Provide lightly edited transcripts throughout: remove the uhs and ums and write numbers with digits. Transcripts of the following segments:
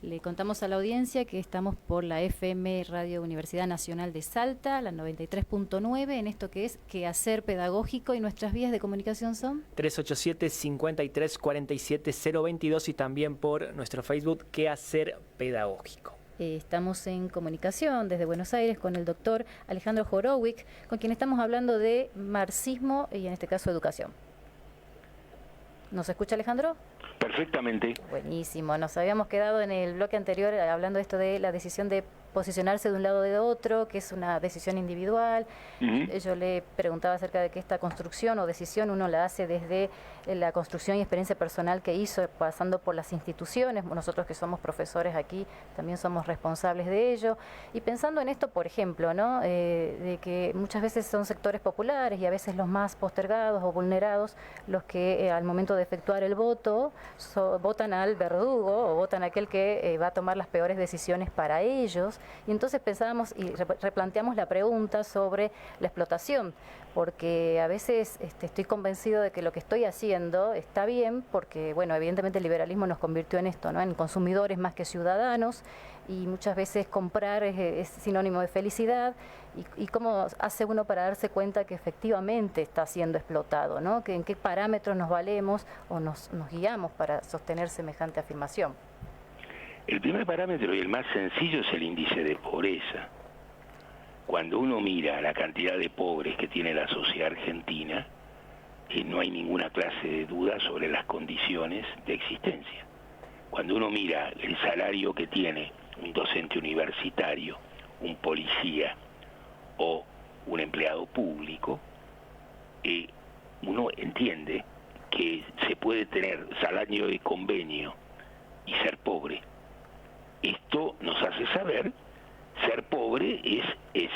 Le contamos a la audiencia que estamos por la FM Radio Universidad Nacional de Salta, la 93.9, en esto que es Quehacer Pedagógico, y nuestras vías de comunicación son 387-5347-022 y también por nuestro Facebook Quehacer Pedagógico. Estamos en comunicación desde Buenos Aires con el doctor Alejandro Horowitz, con quien estamos hablando de marxismo y en este caso educación. ¿Nos escucha, Alejandro? Perfectamente. Buenísimo. Nos habíamos quedado en el bloque anterior hablando de esto de la decisión de posicionarse de un lado o de otro, que es una decisión individual. Yo le preguntaba acerca de que esta construcción o decisión uno la hace desde la construcción y experiencia personal que hizo, pasando por las instituciones. Nosotros que somos profesores aquí también somos responsables de ello. Y pensando en esto, por ejemplo, ¿no? De que muchas veces son sectores populares y a veces los más postergados o vulnerados los que al momento de efectuar el voto votan al verdugo o votan a aquel que va a tomar las peores decisiones para ellos. Y entonces pensábamos y replanteamos la pregunta sobre la explotación, porque a veces estoy convencido de que lo que estoy haciendo está bien, porque bueno, evidentemente el liberalismo nos convirtió en esto, ¿no? En consumidores más que ciudadanos, y muchas veces comprar es sinónimo de felicidad. Y cómo hace uno para darse cuenta que efectivamente está siendo explotado, ¿no? Que en qué parámetros nos valemos o nos guiamos para sostener semejante afirmación. El primer parámetro y el más sencillo es el índice de pobreza. Cuando uno mira la cantidad de pobres que tiene la sociedad argentina, no hay ninguna clase de duda sobre las condiciones de existencia. Cuando uno mira el salario que tiene un docente universitario, un policía o un empleado público, uno entiende que se puede tener salario de convenio y ser pobre. Esto nos hace saber, ser pobre es,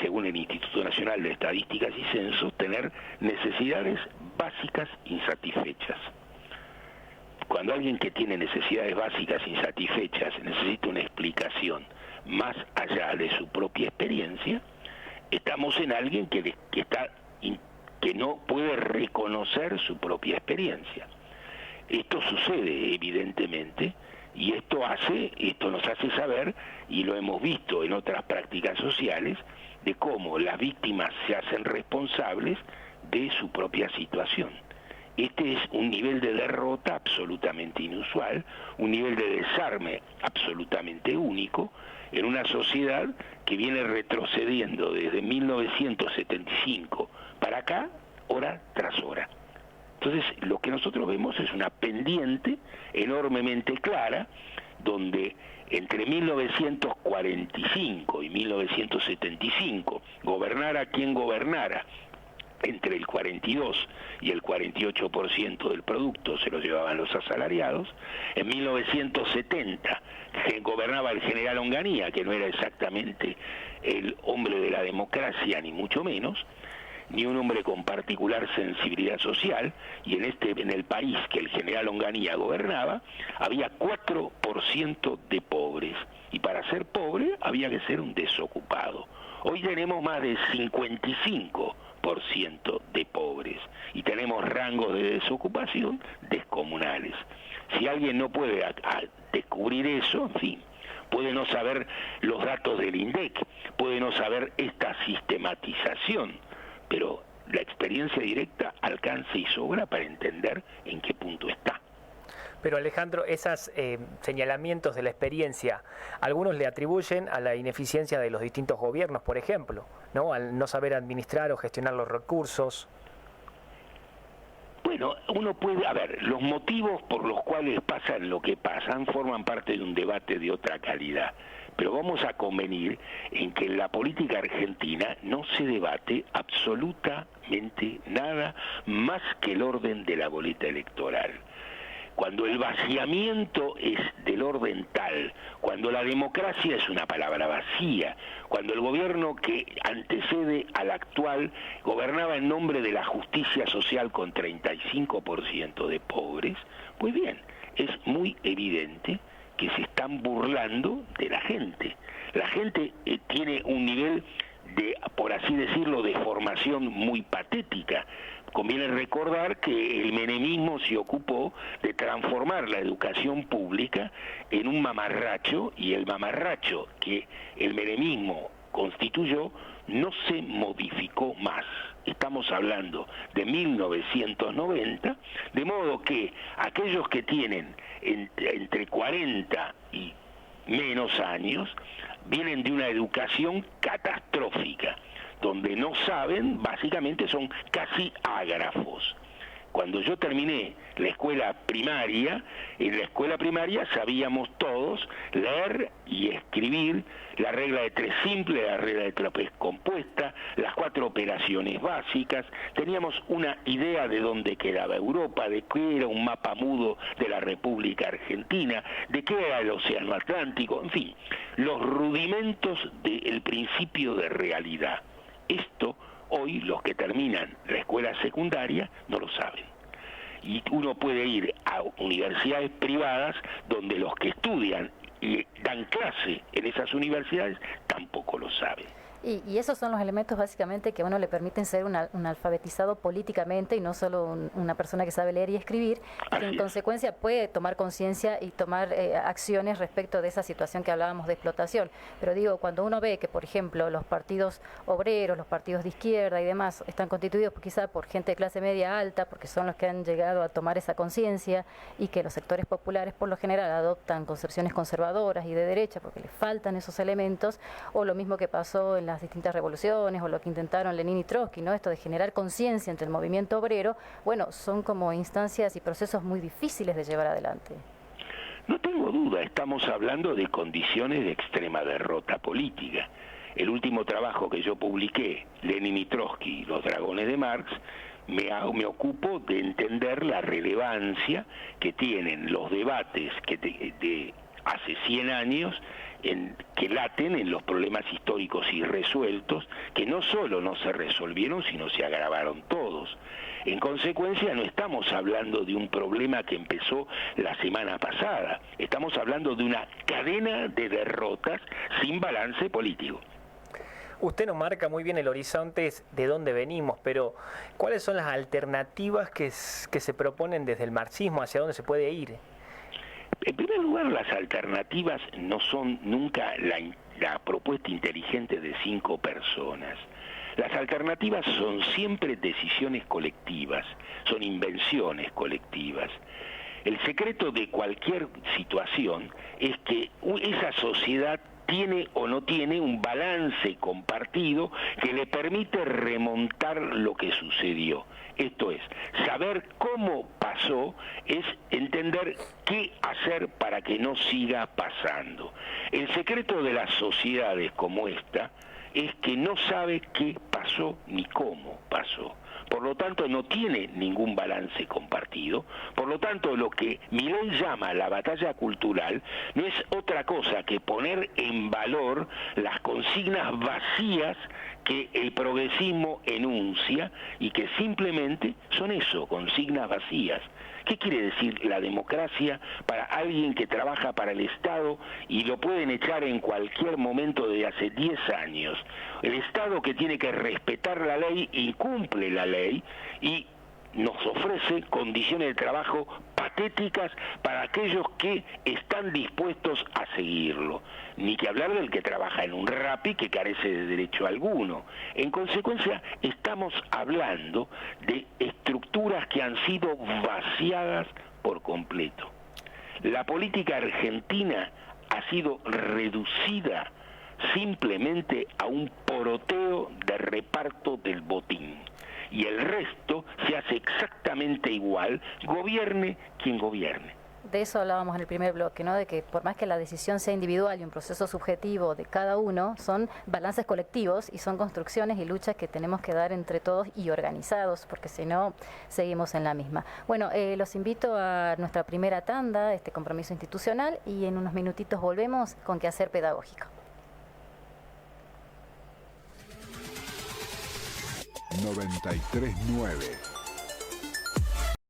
según el Instituto Nacional de Estadísticas y Censos, tener necesidades básicas insatisfechas. Cuando alguien que tiene necesidades básicas insatisfechas necesita una explicación más allá de su propia experiencia, estamos en alguien que no puede reconocer su propia experiencia. Esto sucede, evidentemente, y esto nos hace saber, y lo hemos visto en otras prácticas sociales, de cómo las víctimas se hacen responsables de su propia situación. Este es un nivel de derrota absolutamente inusual, un nivel de desarme absolutamente único, en una sociedad que viene retrocediendo desde 1975 para acá, hora tras hora. Entonces, lo que nosotros vemos es una pendiente enormemente clara, donde entre 1945 y 1975, gobernara quien gobernara, entre el 42 y el 48% del producto se lo llevaban los asalariados. En 1970 gobernaba el general Onganía, que no era exactamente el hombre de la democracia, ni mucho menos, ni un hombre con particular sensibilidad social, y en el país que el general Onganía gobernaba, había 4% de pobres, y para ser pobre había que ser un desocupado. Hoy tenemos más de 55% de pobres, y tenemos rangos de desocupación descomunales. Si alguien no puede descubrir eso, en fin, puede no saber los datos del INDEC, puede no saber esta sistematización, pero la experiencia directa alcanza y sobra para entender en qué punto está. Pero Alejandro, esos señalamientos de la experiencia, algunos le atribuyen a la ineficiencia de los distintos gobiernos, por ejemplo, ¿no? Al no saber administrar o gestionar los recursos. Bueno, uno puede, los motivos por los cuales pasan lo que pasan forman parte de un debate de otra calidad, pero vamos a convenir en que en la política argentina no se debate absolutamente nada más que el orden de la boleta electoral. Cuando el vaciamiento es del orden tal, cuando la democracia es una palabra vacía, cuando el gobierno que antecede al actual gobernaba en nombre de la justicia social con 35% de pobres, pues bien, es muy evidente que se están burlando de la gente. La gente tiene un nivel por así decirlo, de formación muy patética. Conviene recordar que el menemismo se ocupó de transformar la educación pública en un mamarracho, y el mamarracho que el menemismo constituyó no se modificó más. Estamos hablando de 1990, de modo que aquellos que tienen entre 40 y menos años vienen de una educación catastrófica, donde no saben, básicamente son casi ágrafos. Cuando yo terminé la escuela primaria, en la escuela primaria sabíamos todos leer y escribir la regla de 3 simple, la regla de 3 compuesta, las 4 operaciones básicas, teníamos una idea de dónde quedaba Europa, de qué era un mapa mudo de la República Argentina, de qué era el Océano Atlántico, en fin, los rudimentos del principio de realidad. Esto hoy los que terminan la escuela secundaria no lo saben. Y uno puede ir a universidades privadas donde los que estudian y dan clase en esas universidades tampoco lo saben. Y esos son los elementos básicamente que a uno le permiten ser un alfabetizado políticamente y no solo una persona que sabe leer y escribir, y que en consecuencia puede tomar conciencia y tomar acciones respecto de esa situación que hablábamos de explotación. Pero digo, cuando uno ve que, por ejemplo, los partidos obreros, los partidos de izquierda y demás están constituidos quizá por gente de clase media alta, porque son los que han llegado a tomar esa conciencia, y que los sectores populares por lo general adoptan concepciones conservadoras y de derecha porque les faltan esos elementos, o lo mismo que pasó en las distintas revoluciones, o lo que intentaron Lenin y Trotsky, ¿no? Esto de generar conciencia entre el movimiento obrero, bueno, son como instancias y procesos muy difíciles de llevar adelante. No tengo duda, estamos hablando de condiciones de extrema derrota política. El último trabajo que yo publiqué, Lenin y Trotsky, Los Dragones de Marx, me ocupo de entender la relevancia que tienen los debates que de hace 100 años que laten en los problemas históricos irresueltos, que no solo no se resolvieron, sino se agravaron todos. En consecuencia, no estamos hablando de un problema que empezó la semana pasada, estamos hablando de una cadena de derrotas sin balance político. Usted nos marca muy bien el horizonte de dónde venimos, pero ¿cuáles son las alternativas que se proponen desde el marxismo? ¿Hacia dónde se puede ir? En primer lugar, las alternativas no son nunca la propuesta inteligente de 5 personas. Las alternativas son siempre decisiones colectivas, son invenciones colectivas. El secreto de cualquier situación es que esa sociedad tiene o no tiene un balance compartido que le permite remontar lo que sucedió. Esto es, saber cómo pasó es entender qué hacer para que no siga pasando. El secreto de las sociedades como esta es que no sabe qué pasó ni cómo pasó. Por lo tanto, no tiene ningún balance compartido. Por lo tanto, lo que Milei llama la batalla cultural no es otra cosa que poner en valor las consignas vacías que el progresismo enuncia y que simplemente son eso, consignas vacías. ¿Qué quiere decir la democracia para alguien que trabaja para el Estado y lo pueden echar en cualquier momento de hace 10 años? El Estado, que tiene que respetar la ley, incumple la ley y nos ofrece condiciones de trabajo patéticas para aquellos que están dispuestos a seguirlo. Ni que hablar del que trabaja en un Rappi, que carece de derecho alguno. En consecuencia, estamos hablando de estructuras que han sido vaciadas por completo. La política argentina ha sido reducida simplemente a un poroteo de reparto del botín. Y el resto se hace exactamente igual, gobierne quien gobierne. De eso hablábamos en el primer bloque, ¿no? De que por más que la decisión sea individual y un proceso subjetivo de cada uno, son balances colectivos y son construcciones y luchas que tenemos que dar entre todos y organizados, porque si no, seguimos en la misma. Bueno, los invito a nuestra primera tanda, este compromiso institucional, y en unos minutitos volvemos con Quehacer Pedagógico. 93.9